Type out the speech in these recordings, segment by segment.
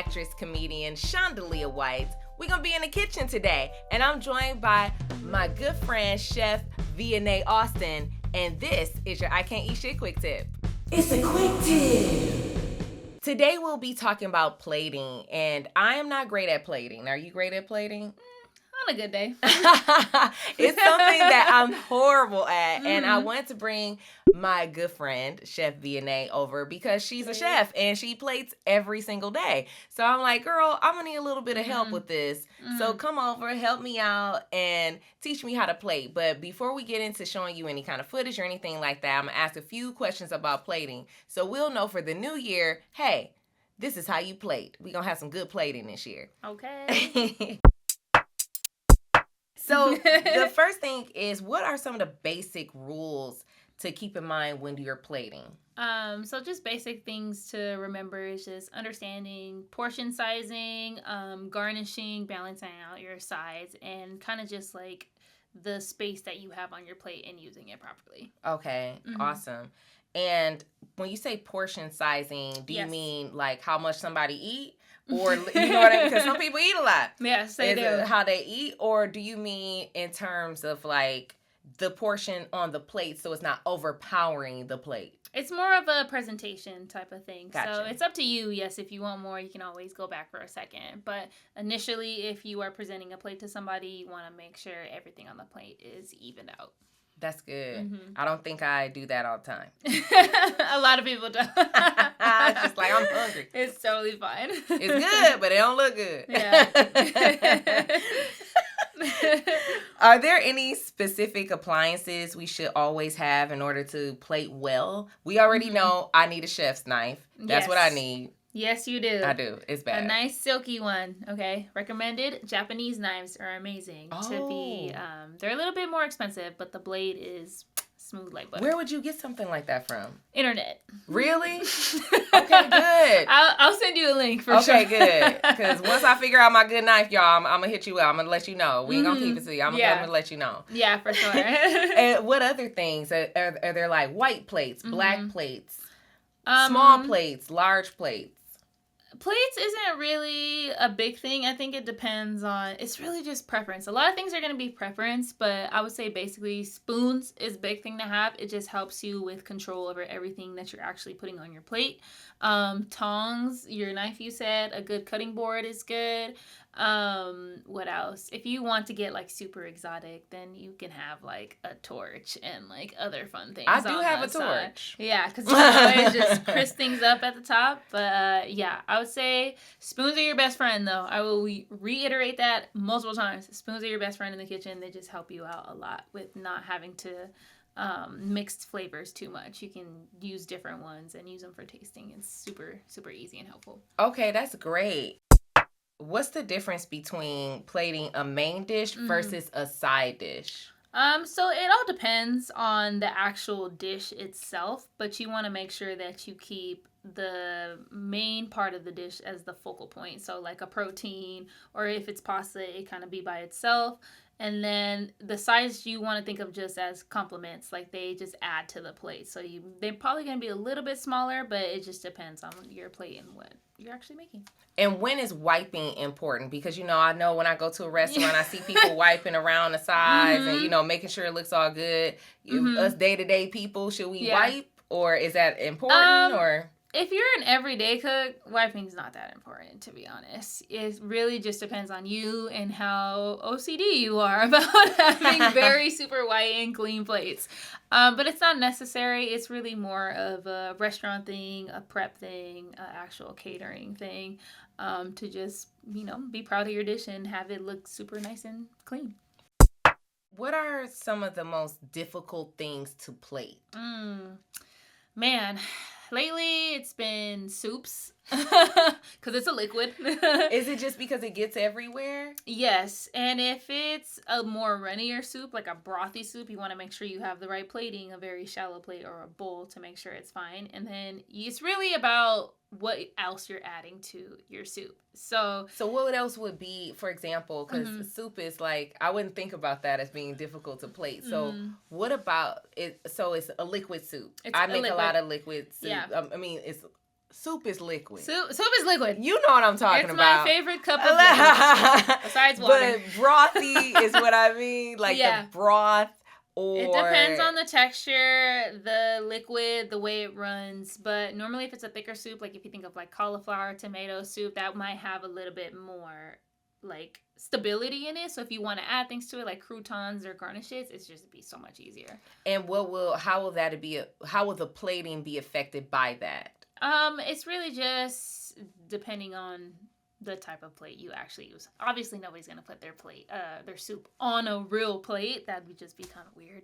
actress, comedian Shondalia White. We're going to be in the kitchen today, and I'm joined by my good friend, Chef Vianai Austin, and this is your I Can't Eat Shit Quick Tip. It's a quick tip. Today we'll be talking about plating, and I am not great at plating. Are you great at plating? On a good day. It's something that I'm horrible at, and I want to bring my good friend, Chef Vianai, over because she's a chef, and she plates every single day. So I'm like, girl, I'm going to need a little bit of help with this. So come over, help me out, and teach me how to plate. But before we get into showing you any kind of footage or anything like that, I'm going to ask a few questions about plating. So we'll know for the new year, hey, this is how you plate. We're going to have some good plating this year. Okay. So the first thing is, what are some of the basic rules to keep in mind when you're plating? So just basic things to remember is just understanding portion sizing, garnishing, balancing out your sides, and kind of just like the space that you have on your plate and using it properly. Okay, awesome. And when you say portion sizing, do you mean like how much somebody eat? Or, you know what I mean? Because some people eat a lot. Yes, they do. Is it how they eat? Or do you mean in terms of like the portion on the plate so it's not overpowering the plate? It's more of a presentation type of thing. Gotcha. So it's up to you. Yes, if you want more, you can always go back for a second. But initially, if you are presenting a plate to somebody, you want to make sure everything on the plate is evened out. That's good. I don't think I do that all the time. A lot of people don't. Just like, I'm hungry. It's totally fine. It's good, but it don't look good. Yeah. Are there any specific appliances we should always have in order to plate well? We already know I need a chef's knife. That's what I need. Yes, you do. I do. It's bad. A nice silky one, okay? Recommended. Japanese knives are amazing to be. They're a little bit more expensive, but the blade is smooth like butter. Where would you get something like that from? Internet. Really? Okay, good. I'll send you a link for sure. Okay, good. Because once I figure out my good knife, y'all, I'm going to hit you up. I'm going to let you know. We ain't going to keep it to you. I'm going to let you know. Yeah, for sure. And what other things? Are there like white plates, black plates, small plates, large plates? Plates isn't really a big thing. I think it depends on, it's really just preference. A lot of things are going to be preference, but I would say basically spoons is a big thing to have. It just helps you with control over everything that you're actually putting on your plate. Tongs, your knife you said, a good cutting board is good. What else? If you want to get like super exotic, then you can have like a torch and like other fun things. I do have a torch. Yeah, because you can always just crisp things up at the top. But yeah, I would say spoons are your best friend though. I will reiterate that multiple times. Spoons are your best friend in the kitchen. They just help you out a lot with not having to mixed flavors too much. You can use different ones and use them for tasting. It's super, super easy and helpful. Okay, that's great. What's the difference between plating a main dish versus a side dish? So it all depends on the actual dish itself, but you want to make sure that you keep the main part of the dish as the focal point. So like a protein, or if it's pasta, it kind of be by itself. And then the sides you want to think of just as complements, like they just add to the plate. So they're probably going to be a little bit smaller, but it just depends on your plate and what you're actually making. And when is wiping important? Because, I know when I go to a restaurant, I see people wiping around the sides and, making sure it looks all good. Us day-to-day people, should we wipe? Or is that important? Or if you're an everyday cook, wiping's not that important, to be honest. It really just depends on you and how OCD you are about having very super white and clean plates. But it's not necessary. It's really more of a restaurant thing, a prep thing, an actual catering thing, to just, be proud of your dish and have it look super nice and clean. What are some of the most difficult things to plate? Man, lately it's been soups because it's a liquid. Is it just because it gets everywhere? Yes, and if it's a more runnier soup, like a brothy soup, you want to make sure you have the right plating, a very shallow plate or a bowl to make sure it's fine. And then it's really about what else you're adding to your soup. So what else would be, for example, because soup is like, I wouldn't think about that as being difficult to plate. So what about it? So it's a liquid soup. I make a lot of liquid soup. Yeah. I mean, it's Soup is liquid. Soup is liquid. You know what I'm talking about. It's my favorite cup of liquid, besides water. But brothy is what I mean. Like the broth. Or... It depends on the texture, the liquid, the way it runs. But normally if it's a thicker soup, like if you think of like cauliflower, tomato soup, that might have a little bit more like stability in it. So if you want to add things to it, like croutons or garnishes, it's just be so much easier. And how will the plating be affected by that? It's really just depending on the type of plate you actually use. Obviously, nobody's gonna put their soup on a real plate. That'd just be kind of weird.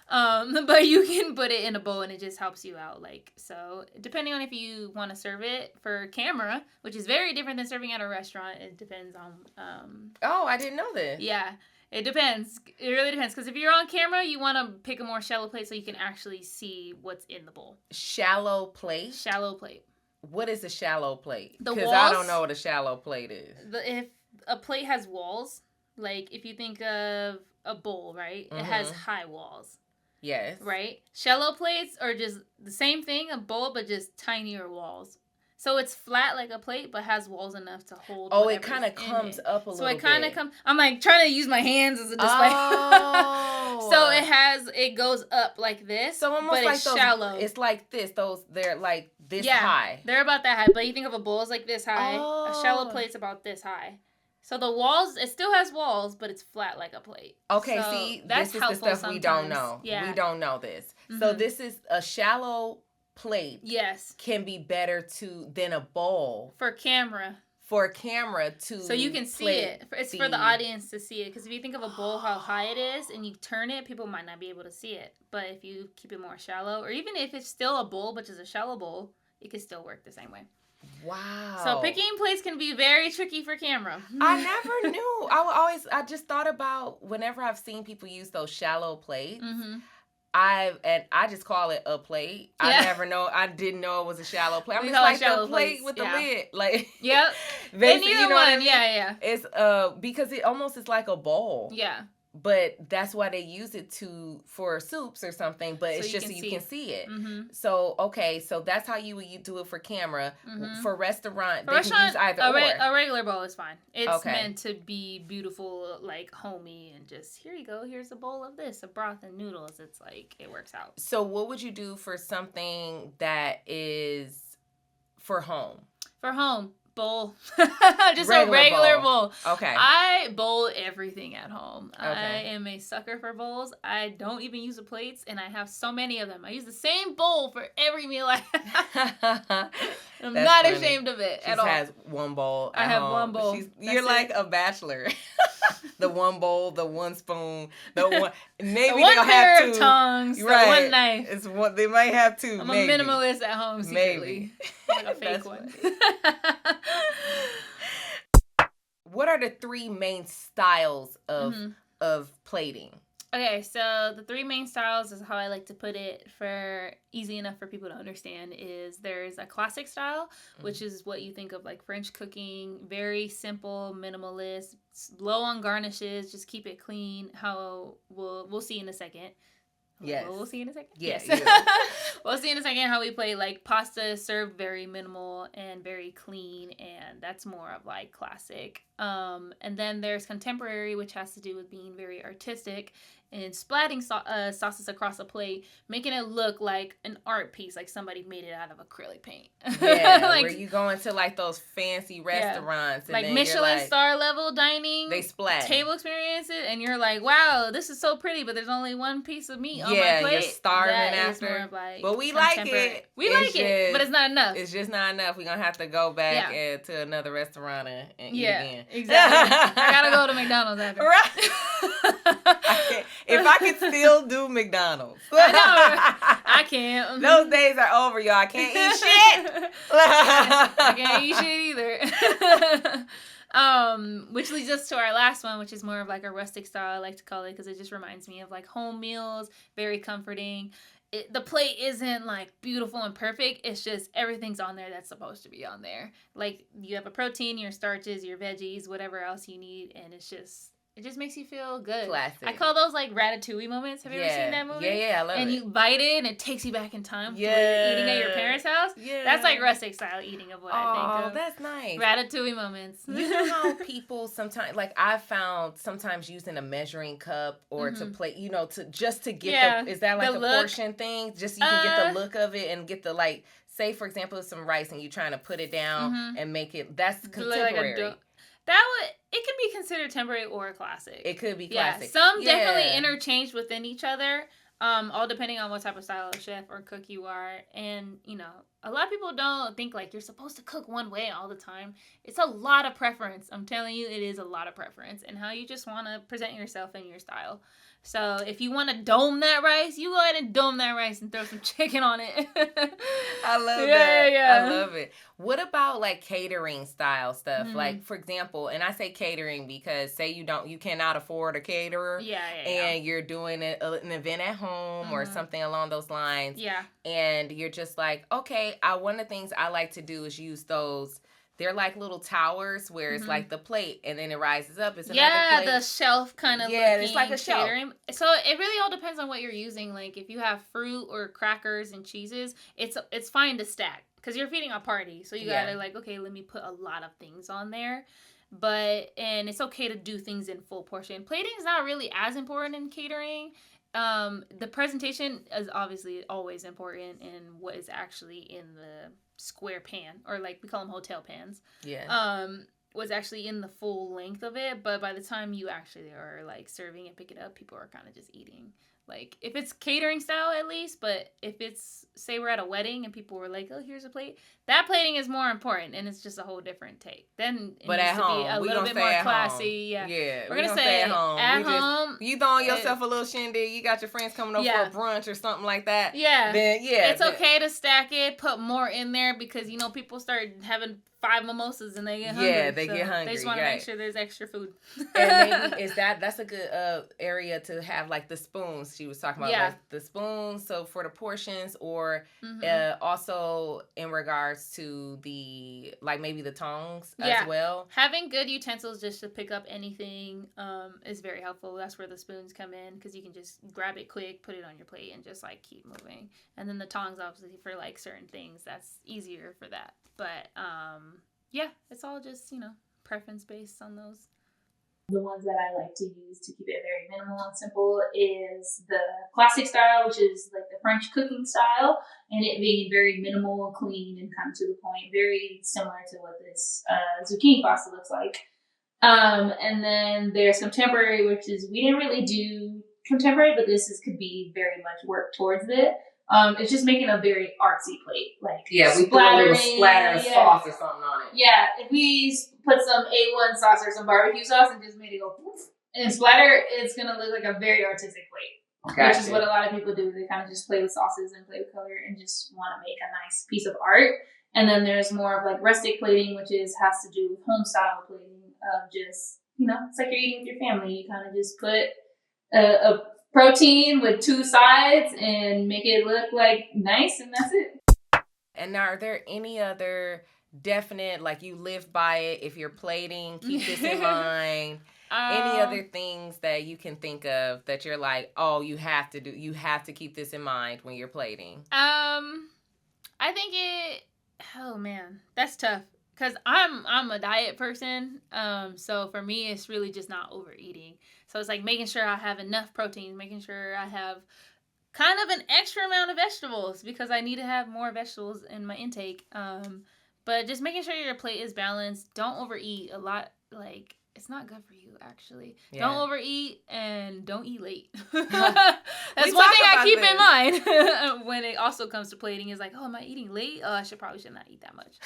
But you can put it in a bowl, and it just helps you out. Like, so, depending on if you want to serve it for camera, which is very different than serving at a restaurant. It depends on. Oh, I didn't know this. Yeah, it depends. It really depends. Because if you're on camera, you want to pick a more shallow plate so you can actually see what's in the bowl. Shallow plate. Shallow plate. What is a shallow plate? Because I don't know what a shallow plate is. If a plate has walls, like if you think of a bowl, right? Mm-hmm. It has high walls. Yes. Right? Shallow plates are just the same thing, a bowl, but just tinier walls. So it's flat like a plate, but has walls enough to hold. Oh, it kind of comes up a little bit. So it kind of comes. I'm like trying to use my hands as a display. Oh. So it goes up like this. So almost but like it's shallow. It's like this. They're like this high. They're about that high. But you think of a bowl as like this high. Oh. A shallow plate's about this high. So the walls, it still has walls, but it's flat like a plate. Okay, so see, this is the stuff sometimes. We don't know. Yeah. We don't know this. Mm-hmm. So this is a shallow plate. Yes. Can be better than a bowl. For camera. So you can see it. It's for the audience to see it. Because if you think of a bowl, how high it is, and you turn it, people might not be able to see it. But if you keep it more shallow, or even if it's still a bowl, but just a shallow bowl, it can still work the same way. Wow. So picking plates can be very tricky for camera. I never knew. I just thought about whenever I've seen people use those shallow plates. Mm-hmm. I just call it a plate. Yeah. I didn't know it was a shallow plate. I'm just like the plate with the lid. Like, yep. Basically, you know what I mean? Yeah. It's because it almost is like a bowl. Yeah. But that's why they use it for soups or something. But it's just so you can see it. Mm-hmm. So okay, so that's how you do it for camera. Mm-hmm. For restaurant, they can use either or. A regular bowl is fine. It's meant to be beautiful, like homey, and just here you go. Here's a bowl of this, a broth and noodles. It's like it works out. So what would you do for something that is for home? For home. Bowl. Just a regular bowl. Okay. I bowl everything at home. Okay. I am a sucker for bowls. I don't even use the plates, and I have so many of them. I use the same bowl for every meal I have. I'm not ashamed of it at all. She has one bowl at I have home. one bowl. You're like a bachelor. The one bowl, the one spoon, the one. Maybe the one they'll pair have two. Of tongs, right. The one knife. It's one. They might have two. I'm a minimalist at home secretly. Like a fake one. What are the 3 main styles of plating? Okay, so the 3 main styles is how I like to put it for easy enough for people to understand is there's a classic style, which is what you think of like French cooking, very simple, minimalist, low on garnishes, just keep it clean. How we'll see in a second. Yes. We'll see in a second. Yes. We'll see in a second how we play like pasta served very minimal and very clean, and that's more of like classic. And then there's contemporary, which has to do with being very artistic and splatting sauces across a plate, making it look like an art piece, like somebody made it out of acrylic paint. Yeah, like, where you go into like those fancy restaurants. And like then Michelin star level dining. They splat. Table experiences, and you're like, wow, this is so pretty, but there's only one piece of meat on my plate. Yeah, you're starving after. Like but we like it. We like it, but it's not enough. It's just not enough. We're going to have to go back to another restaurant and eat again. Exactly. I got to go to McDonald's after. Right. If I could still do McDonald's. I can't. Those days are over, y'all. I can't eat shit. I can't eat shit either. Which leads us to our last one, which is more of like a rustic style, I like to call it, because it just reminds me of like home meals, very comforting. The plate isn't like beautiful and perfect. It's just everything's on there that's supposed to be on there. Like you have a protein, your starches, your veggies, whatever else you need, and it's just It just makes you feel good. Classic. I call those like ratatouille moments. Have you ever seen that movie? Yeah, I love it. And you bite it and it takes you back in time. Yeah. To where you're eating at your parents' house. Yeah. That's like rustic style eating of what I think of. Oh, that's nice. Ratatouille moments. You know how people sometimes, like I've found sometimes using a measuring cup or to plate, you know, to just to get is that like a portion thing? Just so you can get the look of it and get the like, say for example, some rice and you're trying to put it down and make it, that's contemporary. Like it can be considered temporary or classic. It could be classic. Yeah, some definitely interchange within each other, all depending on what type of style of chef or cook you are. And, you know, a lot of people don't think like you're supposed to cook one way all the time. It's a lot of preference. I'm telling you, it is a lot of preference and how you just want to present yourself in your style. So if you want to dome that rice, you go ahead and dome that rice and throw some chicken on it. I love that. Yeah. I love it. What about like catering style stuff? Like for example, and I say catering because say you cannot afford a caterer. And you're doing an event at home or something along those lines. Yeah. And you're just like, okay, one of the things I like to do is use those. They're like little towers where it's like the plate and then it rises up. It's another plate. The shelf kind of it's like a catering. Shelf. So it really all depends on what you're using. Like if you have fruit or crackers and cheeses, it's fine to stack because you're feeding a party. So you gotta like, okay, let me put a lot of things on there. And it's okay to do things in full portion. Plating is not really as important in catering. The presentation is obviously always important in what is actually in the square pan, or like we call them hotel pans. Was actually in the full length of it, but by the time you actually are like serving and pick it up, people are kind of just eating. Like if it's catering style at least, but if it's say we're at a wedding and people were like, oh, here's a plate, that plating is more important and it's just a whole different take. Then it needs to be a little bit more classy. Yeah, we're gonna say at home. At home, you throwing yourself a little shindig. You got your friends coming over for a brunch or something like that. Then it's okay to stack it, put more in there because you know people start having 5 mimosas and they get hungry. Yeah, they get hungry. They just want to make sure there's extra food. And maybe that's a good area to have like the spoons she was talking about. Like the spoons, so for the portions or also in regards to the like maybe the tongs as well. Having good utensils just to pick up anything is very helpful. That's where the spoons come in because you can just grab it quick, put it on your plate and just like keep moving. And then the tongs obviously for like certain things, that's easier for that. But, it's all just, you know, preference based on those. The ones that I like to use to keep it very minimal and simple is the classic style, which is like the French cooking style, and it being very minimal, clean, and kind of to the point, very similar to what this zucchini pasta looks like. And then there's contemporary, which is, we didn't really do contemporary, but could be very much work towards it. It's just making a very artsy plate. Like we put a little splatter of sauce or something on it. Yeah, if we put some A1 sauce or some barbecue sauce and just made it go poof and splatter, it's going to look like a very artistic plate. Which is what a lot of people do. They kind of just play with sauces and play with color and just want to make a nice piece of art. And then there's more of like rustic plating, which has to do with home style plating of just, you know, it's like you're eating with your family. You kind of just put a protein with 2 sides and make it look like nice, and that's it. And now, are there any other definite, like you live by it, if you're plating, keep this in mind, any other things that you can think of that you're like, oh, you have to keep this in mind when you're plating? I think oh man, that's tough. Because I'm a diet person, so for me, it's really just not overeating. So it's like making sure I have enough protein, making sure I have kind of an extra amount of vegetables because I need to have more vegetables in my intake. But just making sure your plate is balanced. Don't overeat a lot. Like, it's not good for you, actually. Yeah. Don't overeat and don't eat late. That's one thing I keep in mind when it also comes to plating is like, oh, am I eating late? Oh, I should not eat that much.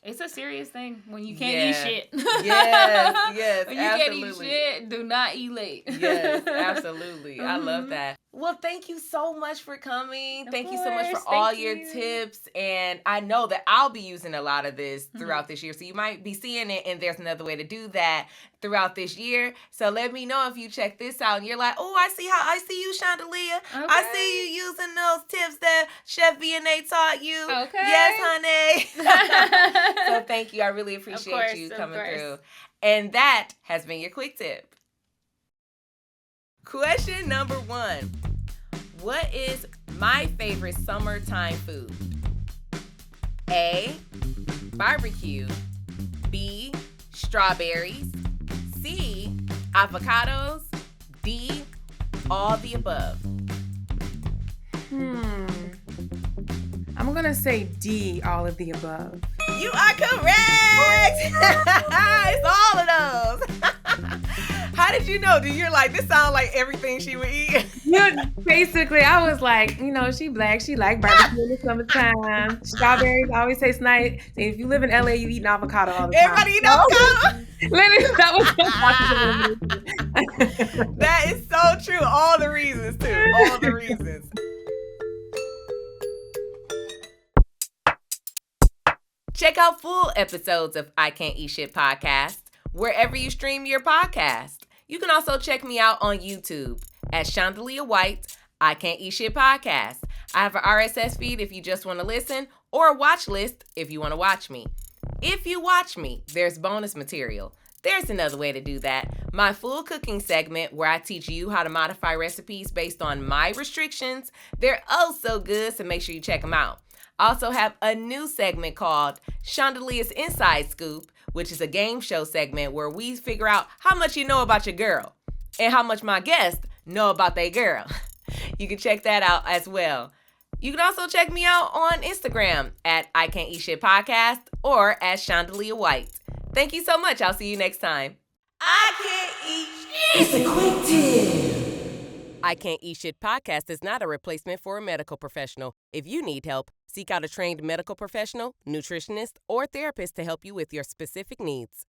It's a serious thing when you can't eat shit. Yes, when you can't eat shit, do not eat late. Yes, absolutely. I love that. Well, thank you so much for coming. Thank you so much for all your tips. And I know that I'll be using a lot of this throughout this year. So you might be seeing it, and there's another way to do that throughout this year. So let me know if you check this out and you're like, oh, I see you, Shondalia. Okay. I see you using those tips that Chef Vianai taught you. Okay. Yes, honey. So thank you. I really appreciate you coming through. And that has been your quick tip. Question number 1. What is my favorite summertime food? A, barbecue. B, strawberries. C, avocados. D, all the above. I'm going to say D, all of the above. You are correct! It's all of those. How did you know? You're like, this sounds like everything she would eat. Basically, I was like, she black, she like barbecue in the summertime. Strawberries always taste nice. If you live in LA, you eat an avocado all the time. Everybody eat avocado? Literally, that was That is so true. All the reasons, too. All the reasons. Check out full episodes of I Can't Eat Shit podcast wherever you stream your podcast. You can also check me out on YouTube at Shondalia White, I Can't Eat Shit podcast. I have an RSS feed if you just want to listen, or a watch list if you want to watch me. If you watch me, there's bonus material. There's another way to do that. My full cooking segment where I teach you how to modify recipes based on my restrictions. They're oh so good, so make sure you check them out. I also have a new segment called Shondalia's Inside Scoop, which is a game show segment where we figure out how much you know about your girl and how much my guests know about their girl. You can check that out as well. You can also check me out on Instagram at I Can't Eat Shit Podcast or at Shondalia White. Thank you so much. I'll see you next time. I Can't Eat Shit. It's a quick tip. I Can't Eat Shit podcast is not a replacement for a medical professional. If you need help, seek out a trained medical professional, nutritionist, or therapist to help you with your specific needs.